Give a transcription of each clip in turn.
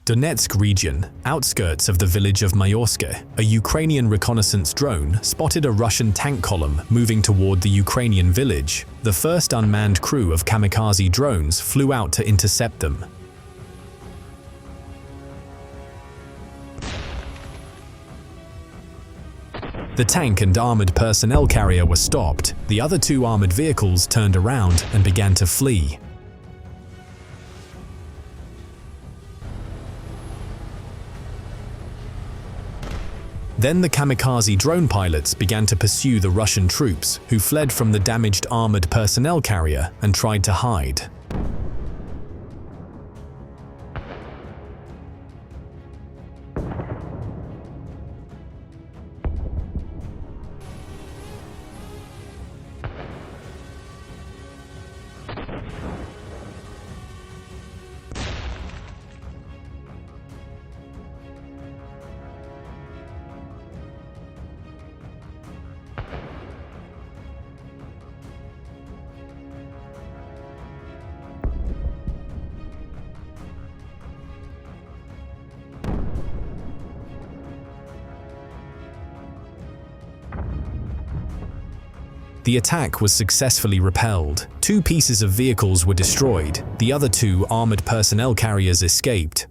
Donetsk region, outskirts of the village of Mayorske, a Ukrainian reconnaissance drone spotted a Russian tank column moving toward the Ukrainian village. The first unmanned crew of Kamikaze drones flew out to intercept them. The tank and armored personnel carrier were stopped. The other two armored vehicles turned around and began to flee. Then the Kamikaze drone pilots began to pursue the Russian troops, who fled from the damaged armored personnel carrier and tried to hide. The attack was successfully repelled. 2 pieces of vehicles were destroyed. The other 2 armored personnel carriers escaped.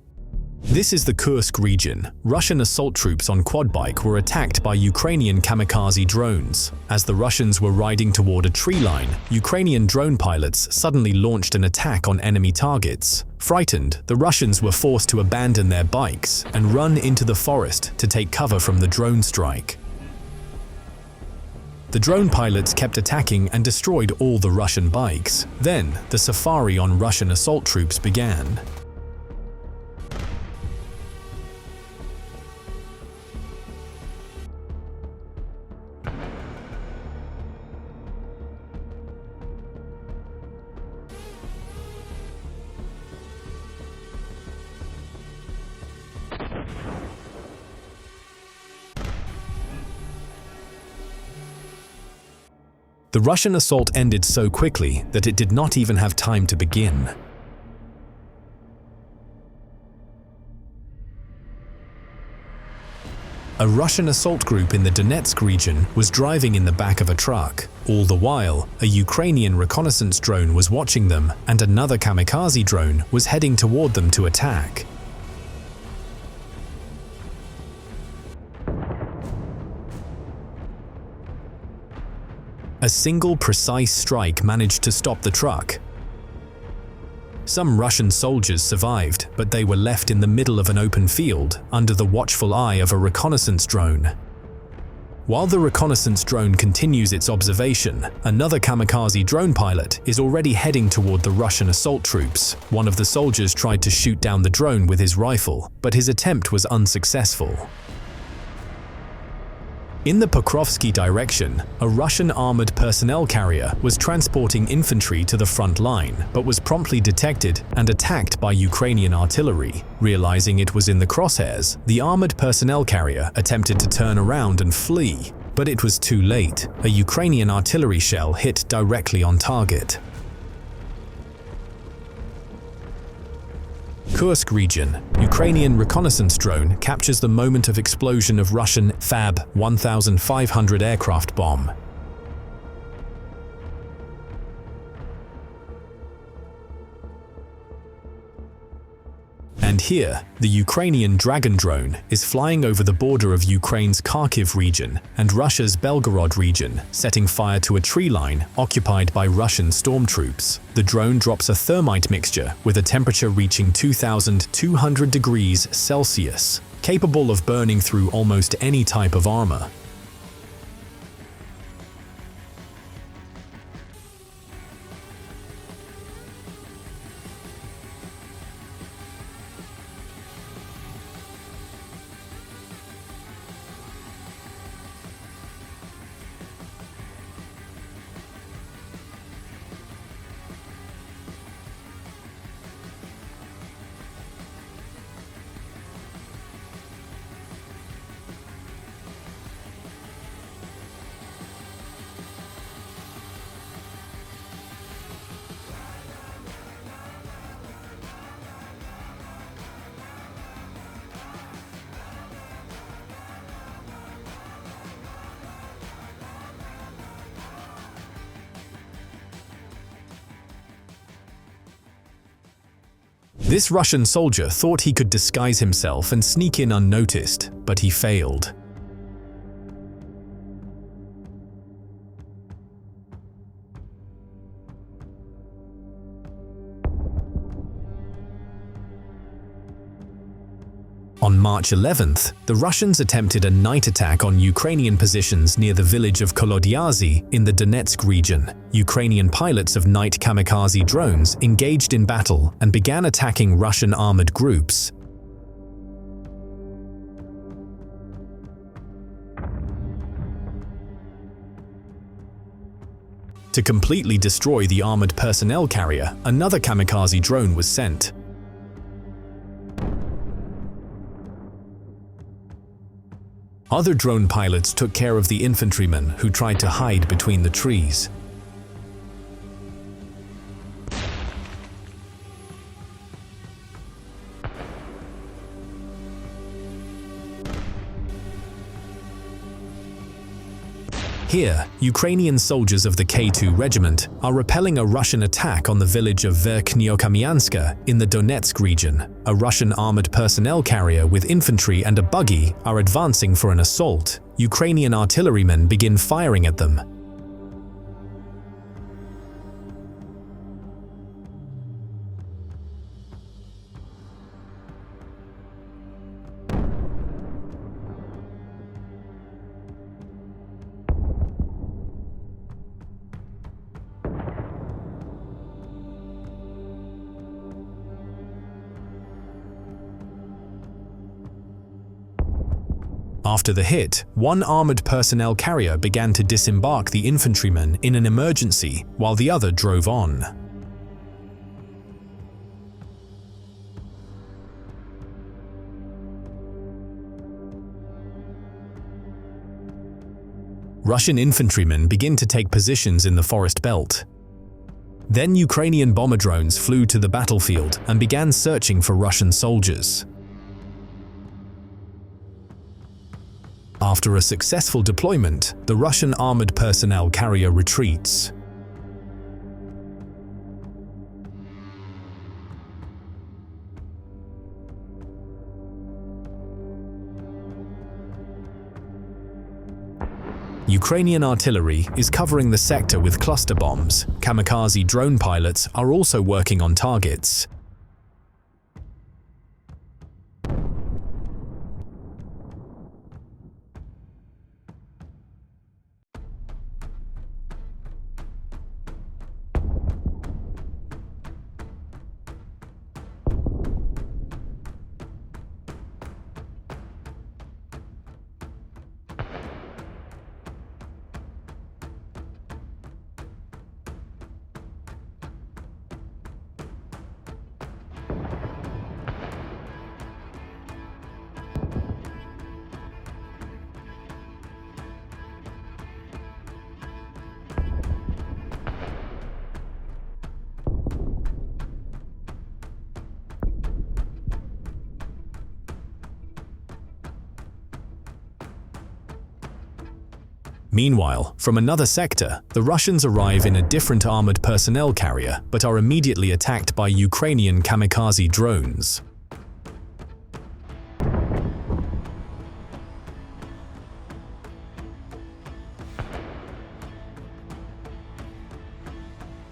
This is the Kursk region. Russian assault troops on Quadbike were attacked by Ukrainian Kamikaze drones. As the Russians were riding toward a tree line, Ukrainian drone pilots suddenly launched an attack on enemy targets. Frightened, the Russians were forced to abandon their bikes and run into the forest to take cover from the drone strike. The drone pilots kept attacking and destroyed all the Russian bikes. Then, the safari on Russian assault troops began. The Russian assault ended so quickly that it did not even have time to begin. A Russian assault group in the Donetsk region was driving in the back of a truck. All the while, a Ukrainian reconnaissance drone was watching them, and another Kamikaze drone was heading toward them to attack. A single precise strike managed to stop the truck. Some Russian soldiers survived, but they were left in the middle of an open field, under the watchful eye of a reconnaissance drone. While the reconnaissance drone continues its observation, another Kamikaze drone pilot is already heading toward the Russian assault troops. One of the soldiers tried to shoot down the drone with his rifle, but his attempt was unsuccessful. In the Pokrovsky direction, a Russian armored personnel carrier was transporting infantry to the front line, but was promptly detected and attacked by Ukrainian artillery. Realizing it was in the crosshairs, the armored personnel carrier attempted to turn around and flee, but it was too late. A Ukrainian artillery shell hit directly on target. Kursk region, Ukrainian reconnaissance drone captures the moment of explosion of Russian Fab 1500 aircraft bomb. And here, the Ukrainian Dragon drone is flying over the border of Ukraine's Kharkiv region and Russia's Belgorod region, setting fire to a tree line occupied by Russian stormtroops. The drone drops a thermite mixture with a temperature reaching 2,200 degrees Celsius, capable of burning through almost any type of armor. This Russian soldier thought he could disguise himself and sneak in unnoticed, but he failed. On March 11th, the Russians attempted a night attack on Ukrainian positions near the village of Kolodyazy in the Donetsk region. Ukrainian pilots of night kamikaze drones engaged in battle and began attacking Russian armored groups. To completely destroy the armored personnel carrier, another kamikaze drone was sent. Other drone pilots took care of the infantrymen who tried to hide between the trees. Here, Ukrainian soldiers of the K2 regiment are repelling a Russian attack on the village of Verkhnyokamyanska in the Donetsk region. A Russian armored personnel carrier with infantry and a buggy are advancing for an assault. Ukrainian artillerymen begin firing at them. After the hit, one armored personnel carrier began to disembark the infantrymen in an emergency while the other drove on. Russian infantrymen begin to take positions in the forest belt. Then Ukrainian bomber drones flew to the battlefield and began searching for Russian soldiers. After a successful deployment, the Russian armored personnel carrier retreats. Ukrainian artillery is covering the sector with cluster bombs. Kamikaze drone pilots are also working on targets. Meanwhile, from another sector, the Russians arrive in a different armored personnel carrier but are immediately attacked by Ukrainian kamikaze drones.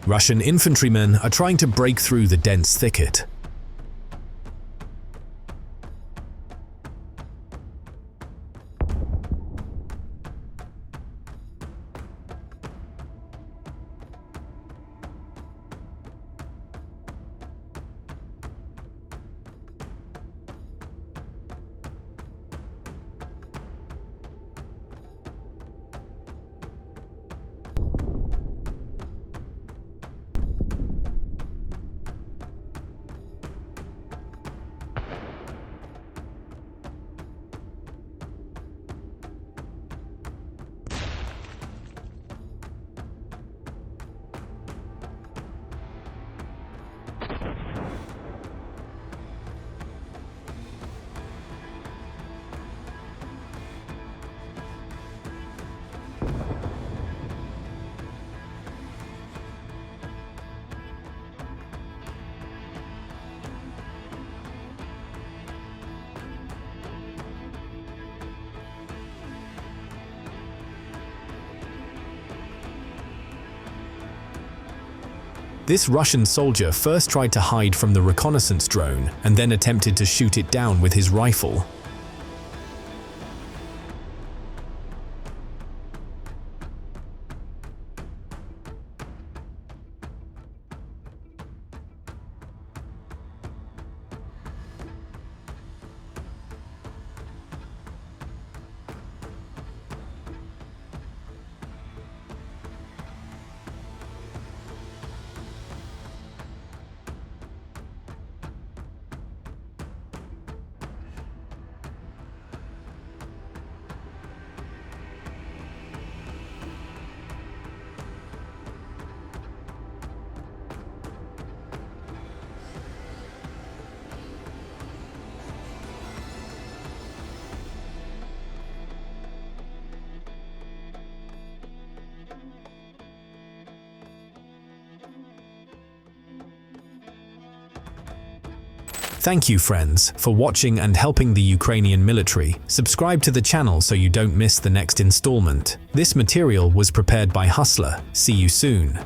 Russian infantrymen are trying to break through the dense thicket. This Russian soldier first tried to hide from the reconnaissance drone and then attempted to shoot it down with his rifle. Thank you, friends, for watching and helping the Ukrainian military. Subscribe to the channel so you don't miss the next installment. This material was prepared by Hustler. See you soon.